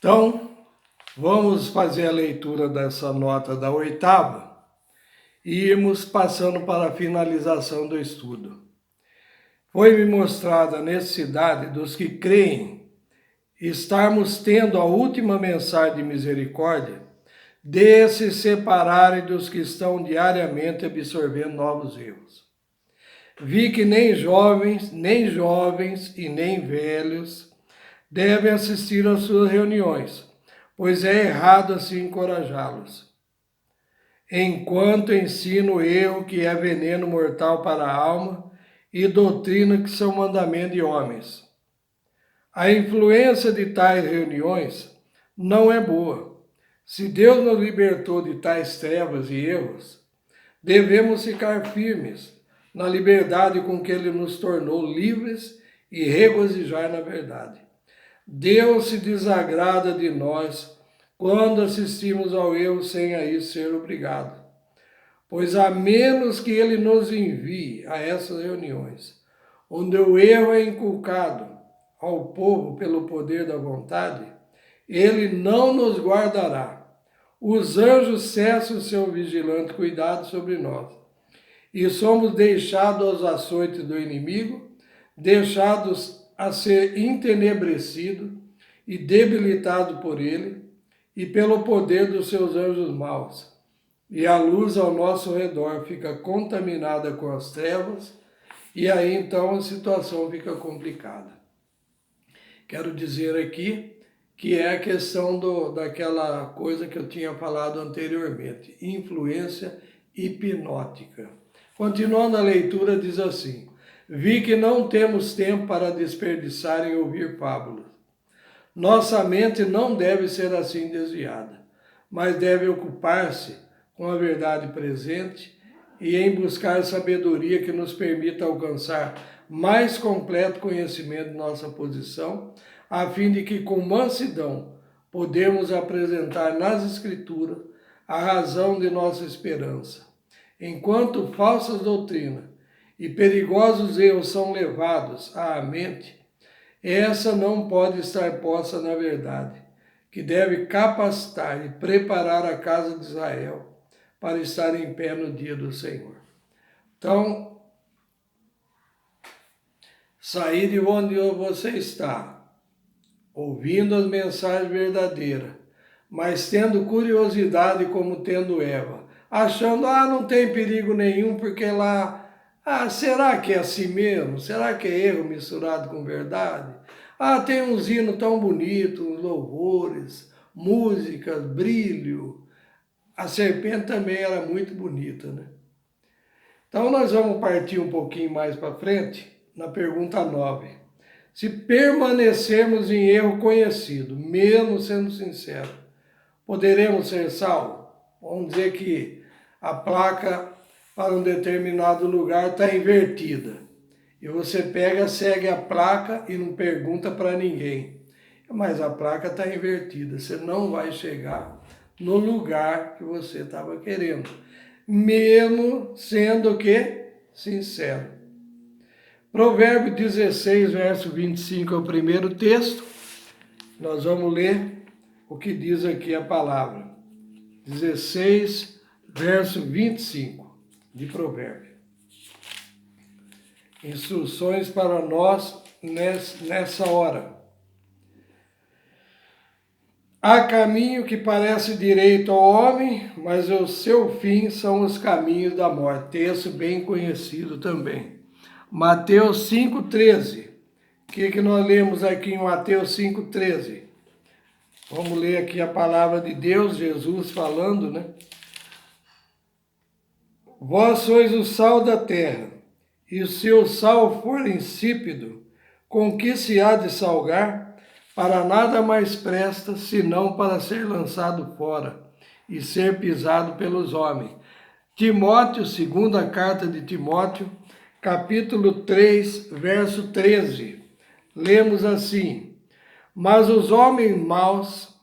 Então, vamos fazer a leitura dessa nota da oitava e irmos passando para a finalização do estudo. Foi-me mostrada a necessidade dos que creem estarmos tendo a última mensagem de misericórdia de se separarem dos que estão diariamente absorvendo novos erros. Vi que nem jovens e nem velhos devem assistir às suas reuniões, pois é errado assim encorajá-los. Enquanto ensino o erro que é veneno mortal para a alma e doutrina que são mandamento de homens. A influência de tais reuniões não é boa. Se Deus nos libertou de tais trevas e erros, devemos ficar firmes na liberdade com que Ele nos tornou livres e regozijar na verdade. Deus se desagrada de nós quando assistimos ao erro sem a isso ser obrigado. Pois a menos que Ele nos envie a essas reuniões, onde o erro é inculcado ao povo pelo poder da vontade, Ele não nos guardará. Os anjos cessam o seu vigilante cuidado sobre nós, e somos deixados aos açoites do inimigo, deixados a ser entenebrecidos e debilitados por ele e pelo poder dos seus anjos maus. E a luz ao nosso redor fica contaminada com as trevas, e aí então a situação fica complicada. Quero dizer aqui que é a questão daquela coisa que eu tinha falado anteriormente, influência hipnótica. Continuando a leitura, diz assim: vi que não temos tempo para desperdiçar em ouvir fábulas. Nossa mente não deve ser assim desviada, mas deve ocupar-se com a verdade presente e em buscar sabedoria que nos permita alcançar mais completo conhecimento de nossa posição, a fim de que com mansidão podemos apresentar nas Escrituras a razão de nossa esperança. Enquanto falsas doutrinas e perigosos erros são levados à mente, essa não pode estar posta na verdade, que deve capacitar e preparar a casa de Israel para estar em pé no dia do Senhor. Então, sair de onde você está, ouvindo as mensagens verdadeiras, mas tendo curiosidade como tendo Eva, achando, não tem perigo nenhum, porque lá, será que é assim mesmo? Será que é erro misturado com verdade? Tem uns hinos tão bonitos, uns louvores, músicas, brilho. A serpente também era muito bonita, né? Então nós vamos partir um pouquinho mais para frente, na pergunta 9. Se permanecermos em erro conhecido, mesmo sendo sincero, poderemos ser salvos? Vamos dizer que a placa para um determinado lugar está invertida. E você pega, segue a placa e não pergunta para ninguém. Mas a placa está invertida, você não vai chegar no lugar que você estava querendo, mesmo sendo o quê? Sincero. Provérbio 16, verso 25 é o primeiro texto. Nós vamos ler o que diz aqui a palavra. 16, verso 25 de Provérbio. Instruções para nós nessa hora. Há caminho que parece direito ao homem, mas o seu fim são os caminhos da morte. Texto bem conhecido também. Mateus 5,13. O que nós lemos aqui em Mateus 5,13? Vamos ler aqui a palavra de Deus, Jesus falando, né? Vós sois o sal da terra, e se o sal for insípido, com que se há de salgar? Para nada mais presta, senão para ser lançado fora e ser pisado pelos homens. Timóteo, segunda carta de Timóteo, capítulo 3, verso 13. Lemos assim: mas os homens maus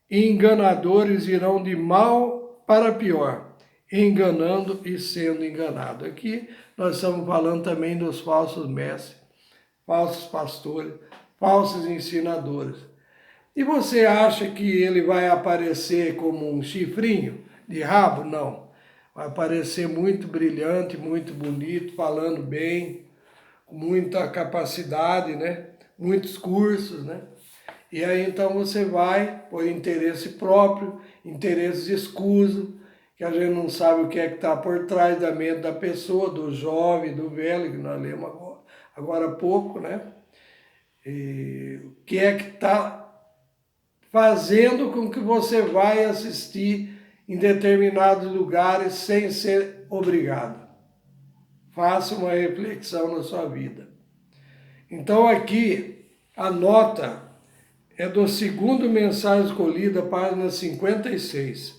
e enganadores irão de mal para pior, enganando e sendo enganado. Aqui nós estamos falando também dos falsos mestres, falsos pastores, falsos ensinadores. E você acha que ele vai aparecer como um chifrinho de rabo? Não. Vai aparecer muito brilhante, muito bonito, falando bem, com muita capacidade, né? Muitos cursos, né? E aí então você vai por interesse próprio, interesse escuso, que a gente não sabe o que é que está por trás da mente da pessoa, do jovem, do velho, que nós lemos agora há pouco, né? E o que é que está fazendo com que você vai assistir em determinados lugares sem ser obrigado. Faça uma reflexão na sua vida. Então aqui a nota é do segundo Mensagem Escolhida, página 56.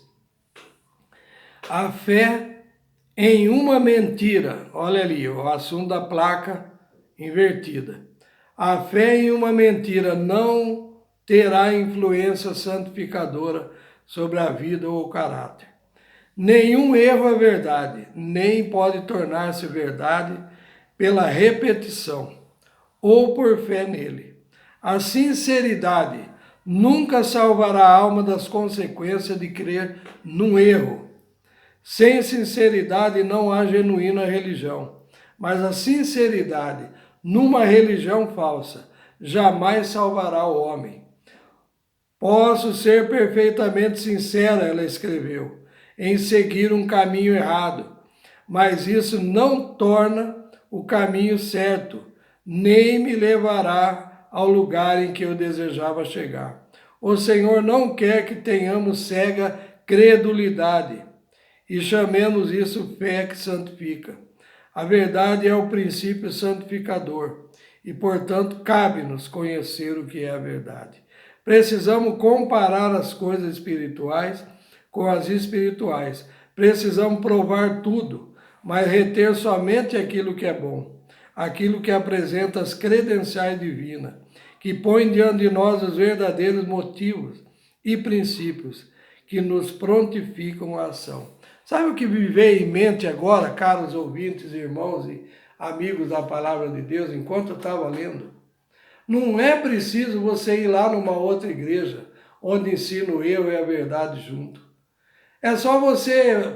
A fé em uma mentira. Olha ali, o assunto da placa invertida. A fé em uma mentira não terá influência santificadora sobre a vida ou o caráter. Nenhum erro é verdade, nem pode tornar-se verdade pela repetição ou por fé nele. A sinceridade nunca salvará a alma das consequências de crer num erro. Sem sinceridade não há genuína religião, mas a sinceridade numa religião falsa jamais salvará o homem. Posso ser perfeitamente sincera, ela escreveu, em seguir um caminho errado, mas isso não torna o caminho certo, nem me levará ao lugar em que eu desejava chegar. O Senhor não quer que tenhamos cega credulidade e chamemos isso fé que santifica. A verdade é o princípio santificador e, portanto, cabe-nos conhecer o que é a verdade. Precisamos comparar as coisas espirituais com as espirituais. Precisamos provar tudo, mas reter somente aquilo que é bom, aquilo que apresenta as credenciais divinas, que põe diante de nós os verdadeiros motivos e princípios que nos prontificam a ação. Sabe o que me veio em mente agora, caros ouvintes, irmãos e amigos da Palavra de Deus, enquanto eu estava lendo? Não é preciso você ir lá numa outra igreja, onde ensina o erro e a verdade junto. É só você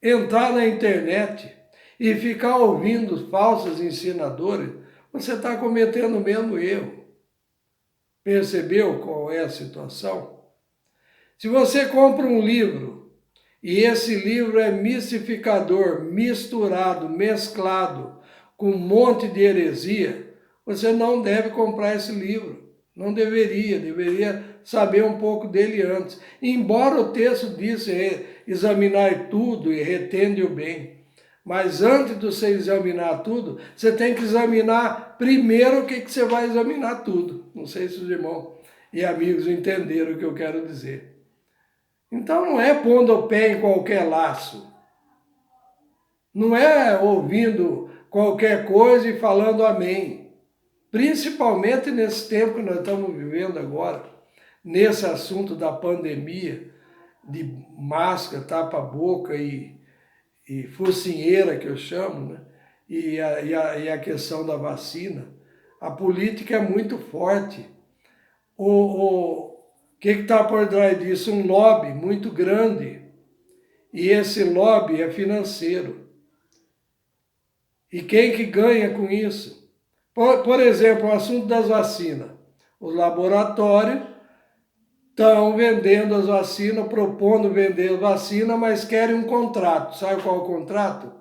entrar na internet e ficar ouvindo falsos ensinadores, você está cometendo o mesmo erro. Percebeu qual é a situação? Se você compra um livro, e esse livro é mistificador, misturado, mesclado com um monte de heresia, você não deve comprar esse livro. Não deveria saber um pouco dele antes. Embora o texto disse examinar tudo e retende o bem. Mas antes de você examinar tudo, você tem que examinar primeiro o que você vai examinar tudo. Não sei se os irmãos e amigos entenderam o que eu quero dizer. Então não é pondo o pé em qualquer laço. Não é ouvindo qualquer coisa e falando amém. Principalmente nesse tempo que nós estamos vivendo agora, nesse assunto da pandemia, de máscara, tapa-boca e focinheira, que eu chamo, né? E a questão da vacina. A política é muito forte. O que está por trás disso? Um lobby muito grande. E esse lobby é financeiro. E quem que ganha com isso? Por exemplo, o assunto das vacinas. Os laboratórios estão vendendo as vacinas, propondo vender a vacina, mas querem um contrato. Sabe qual é o contrato?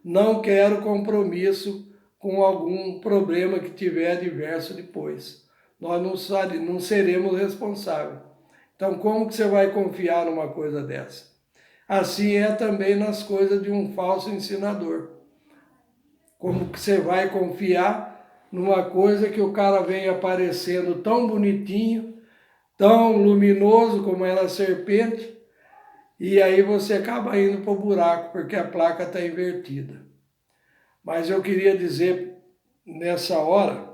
Não quero compromisso com algum problema que tiver adverso depois. Nós não seremos responsáveis. Então, como que você vai confiar numa coisa dessa? Assim é também nas coisas de um falso ensinador. Como que você vai confiar numa coisa que o cara vem aparecendo tão bonitinho, tão luminoso como ela é serpente, e aí você acaba indo para o buraco, porque a placa está invertida. Mas eu queria dizer nessa hora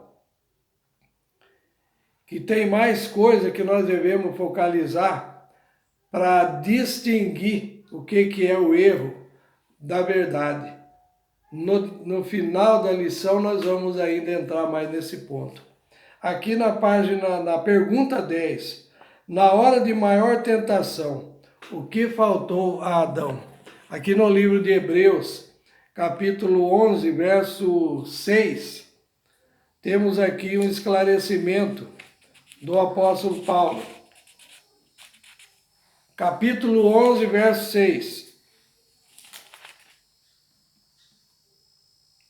que tem mais coisa que nós devemos focalizar para distinguir o que é o erro da verdade. No final da lição nós vamos ainda entrar mais nesse ponto. aqui na pergunta 10, na hora de maior tentação, o que faltou a Adão? Aqui no livro de Hebreus, capítulo 11, verso 6, temos aqui um esclarecimento do apóstolo Paulo. Capítulo 11, verso 6.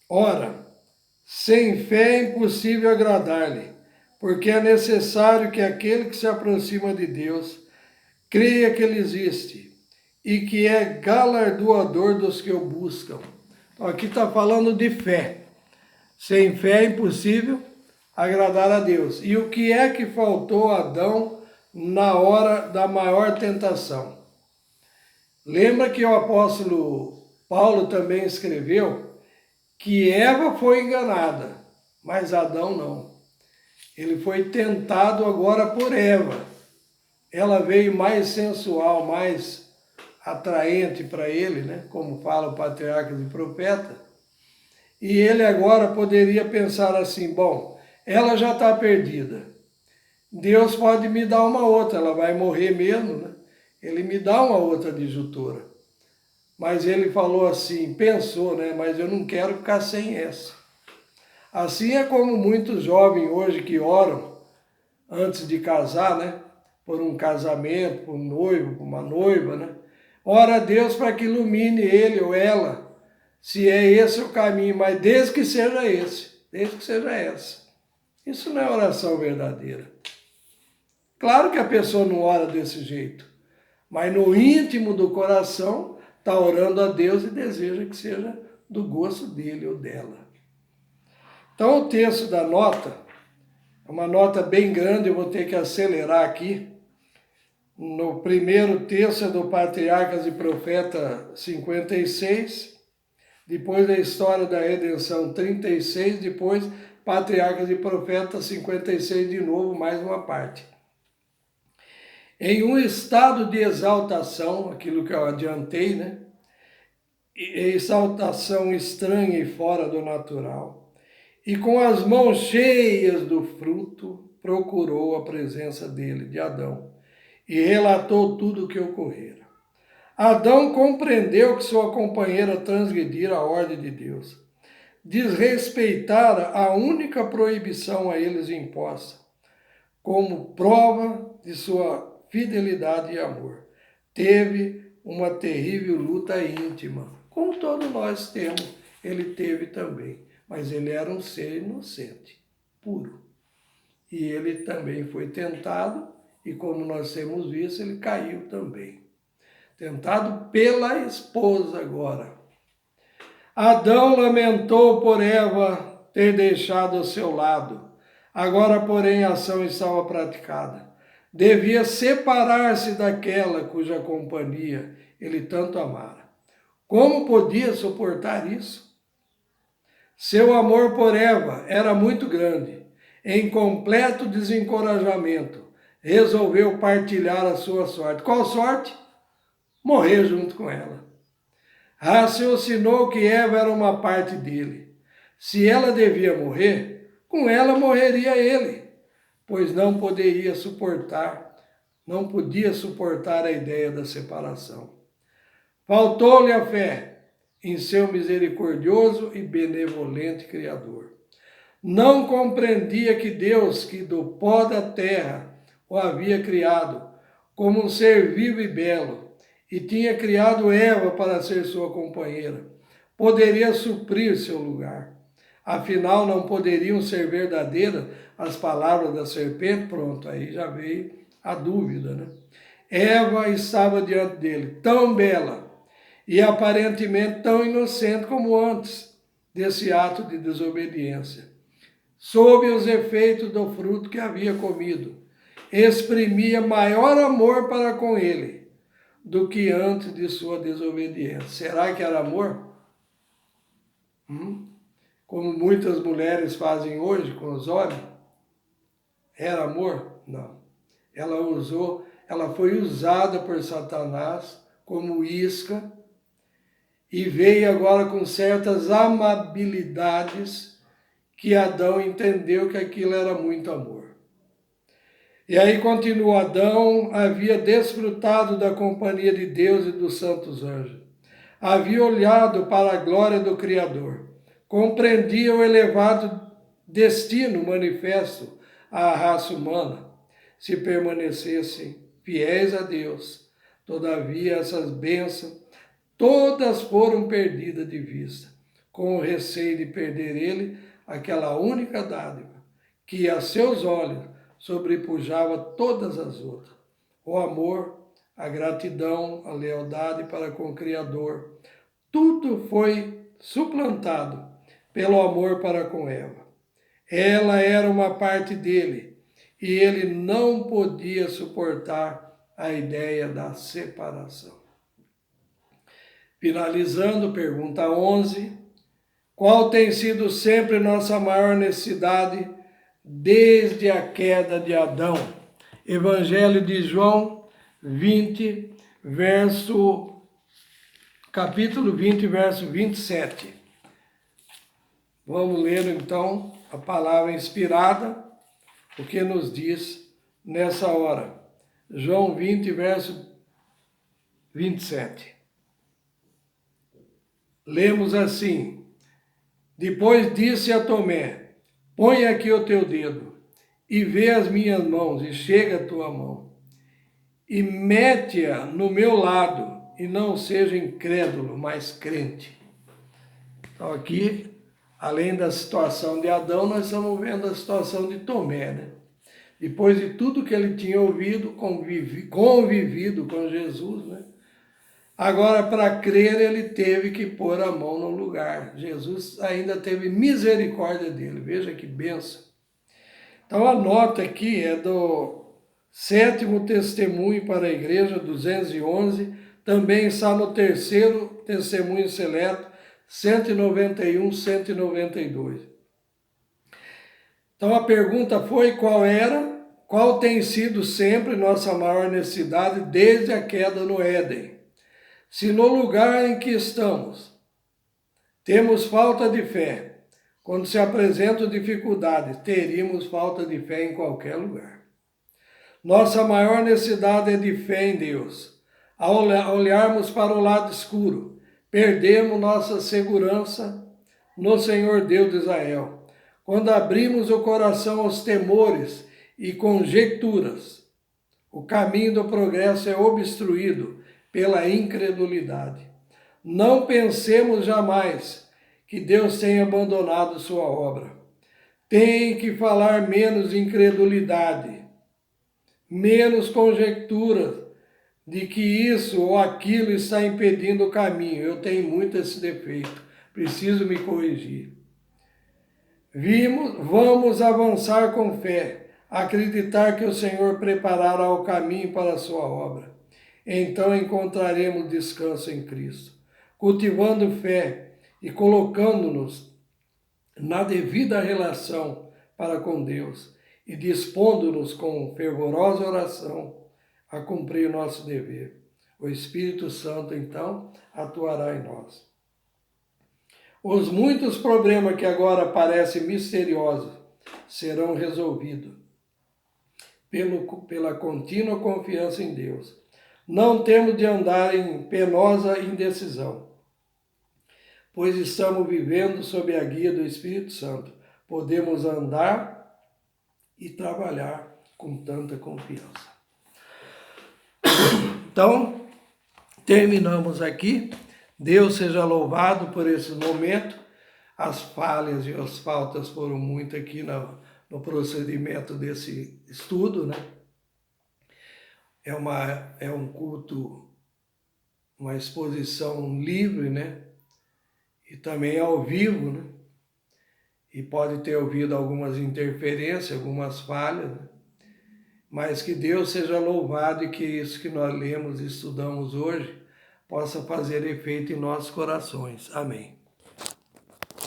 Ora, sem fé é impossível agradar-lhe, porque é necessário que aquele que se aproxima de Deus creia que ele existe e que é galardoador dos que o buscam. Então, aqui está falando de fé. Sem fé é impossível agradar a Deus. E o que é que faltou a Adão na hora da maior tentação? Lembra que o apóstolo Paulo também escreveu que Eva foi enganada, mas Adão não. Ele foi tentado agora por Eva. Ela veio mais sensual, mais atraente para ele, né? Como fala o patriarca e profeta. E ele agora poderia pensar assim, bom, ela já está perdida. Deus pode me dar uma outra, ela vai morrer mesmo, né? Ele me dá uma outra disjuntora. Mas ele falou assim, pensou, né? Mas eu não quero ficar sem essa. Assim é como muitos jovens hoje que oram antes de casar, né? Por um casamento, por um noivo, por uma noiva, né? Ora a Deus para que ilumine ele ou ela, se é esse o caminho, mas desde que seja esse, desde que seja essa. Isso não é oração verdadeira. Claro que a pessoa não ora desse jeito, mas no íntimo do coração está orando a Deus e deseja que seja do gosto dele ou dela. Então o texto da nota, é uma nota bem grande, eu vou ter que acelerar aqui. No primeiro texto é do Patriarcas e Profeta 56, depois da história da redenção 36, depois Patriarcas e Profeta 56 de novo, mais uma parte. Em um estado de exaltação, aquilo que eu adiantei, né? Exaltação estranha e fora do natural, e com as mãos cheias do fruto, procurou a presença dele, de Adão, e relatou tudo o que ocorrera. Adão compreendeu que sua companheira transgredira a ordem de Deus, desrespeitara a única proibição a eles imposta, como prova de sua fidelidade e amor. Teve uma terrível luta íntima, como todos nós temos, ele teve também, mas ele era um ser inocente, puro. E ele também foi tentado, e como nós temos visto, ele caiu também. Tentado pela esposa agora. Adão lamentou por Eva ter deixado ao seu lado. Agora, porém, a ação estava praticada. Devia separar-se daquela cuja companhia ele tanto amara. Como podia suportar isso? Seu amor por Eva era muito grande. Em completo desencorajamento, resolveu partilhar a sua sorte. Qual sorte? Morrer junto com ela. Raciocinou que Eva era uma parte dele. Se ela devia morrer, com ela morreria ele, pois não podia suportar a ideia da separação. Faltou-lhe a fé em seu misericordioso e benevolente Criador. Não compreendia que Deus, que do pó da terra o havia criado como um ser vivo e belo, e tinha criado Eva para ser sua companheira, poderia suprir seu lugar. Afinal, não poderiam ser verdadeiras as palavras da serpente? Pronto, aí já veio a dúvida, né? Eva estava diante dele, tão bela e aparentemente tão inocente como antes desse ato de desobediência. Sob os efeitos do fruto que havia comido, exprimia maior amor para com ele do que antes de sua desobediência. Será que era amor? Como muitas mulheres fazem hoje com os homens? Era amor? Não. Ela foi usada por Satanás como isca e veio agora com certas amabilidades que Adão entendeu que aquilo era muito amor. E aí continua: Adão havia desfrutado da companhia de Deus e dos santos anjos. Havia olhado para a glória do Criador. Compreendia o elevado destino manifesto à raça humana, se permanecessem fiéis a Deus. Todavia, essas bênçãos todas foram perdidas de vista, com o receio de perder ele aquela única dádiva, que a seus olhos sobrepujava todas as outras: o amor, a gratidão, a lealdade para com o Criador. Tudo foi suplantado pelo amor para com Eva. Ela era uma parte dele e ele não podia suportar a ideia da separação. Finalizando, pergunta 11. Qual tem sido sempre nossa maior necessidade desde a queda de Adão? Evangelho de João 20, capítulo 20, verso 27. Vamos ler então a palavra inspirada, o que nos diz nessa hora. João 20, verso 27. Lemos assim: Depois disse a Tomé: Põe aqui o teu dedo e vê as minhas mãos, e chega a tua mão, e mete-a no meu lado, e não seja incrédulo, mas crente. Então aqui, além da situação de Adão, nós estamos vendo a situação de Tomé, né? Depois de tudo que ele tinha ouvido, convivido com Jesus, né? Agora, para crer, ele teve que pôr a mão no lugar. Jesus ainda teve misericórdia dele. Veja que bênção. Então, a nota aqui é do 7º Testemunho para a Igreja, 211. Também está no 3º Testemunho Seleto, 191, 192. Então, a pergunta foi: qual tem sido sempre nossa maior necessidade desde a queda no Éden? Se no lugar em que estamos temos falta de fé, quando se apresentam dificuldades, teríamos falta de fé em qualquer lugar. Nossa maior necessidade é de fé em Deus. Ao olharmos para o lado escuro, perdemos nossa segurança no Senhor Deus de Israel. Quando abrimos o coração aos temores e conjecturas, o caminho do progresso é obstruído pela incredulidade. Não pensemos jamais que Deus tenha abandonado sua obra. Tem que falar menos incredulidade, menos conjecturas de que isso ou aquilo está impedindo o caminho. Eu tenho muito esse defeito, preciso me corrigir. Vamos avançar com fé, acreditar que o Senhor preparará o caminho para a sua obra. Então encontraremos descanso em Cristo, cultivando fé e colocando-nos na devida relação para com Deus e dispondo-nos com fervorosa oração a cumprir o nosso dever. O Espírito Santo, então, atuará em nós. Os muitos problemas que agora parecem misteriosos serão resolvidos pela contínua confiança em Deus. Não temos de andar em penosa indecisão, pois estamos vivendo sob a guia do Espírito Santo. Podemos andar e trabalhar com tanta confiança. Então, terminamos aqui. Deus seja louvado por esse momento. As falhas e as faltas foram muito aqui no procedimento desse estudo, né? É um culto, uma exposição livre, né? E também ao vivo, né? E pode ter ouvido algumas interferências, algumas falhas, né? Mas que Deus seja louvado e que isso que nós lemos e estudamos hoje possa fazer efeito em nossos corações. Amém.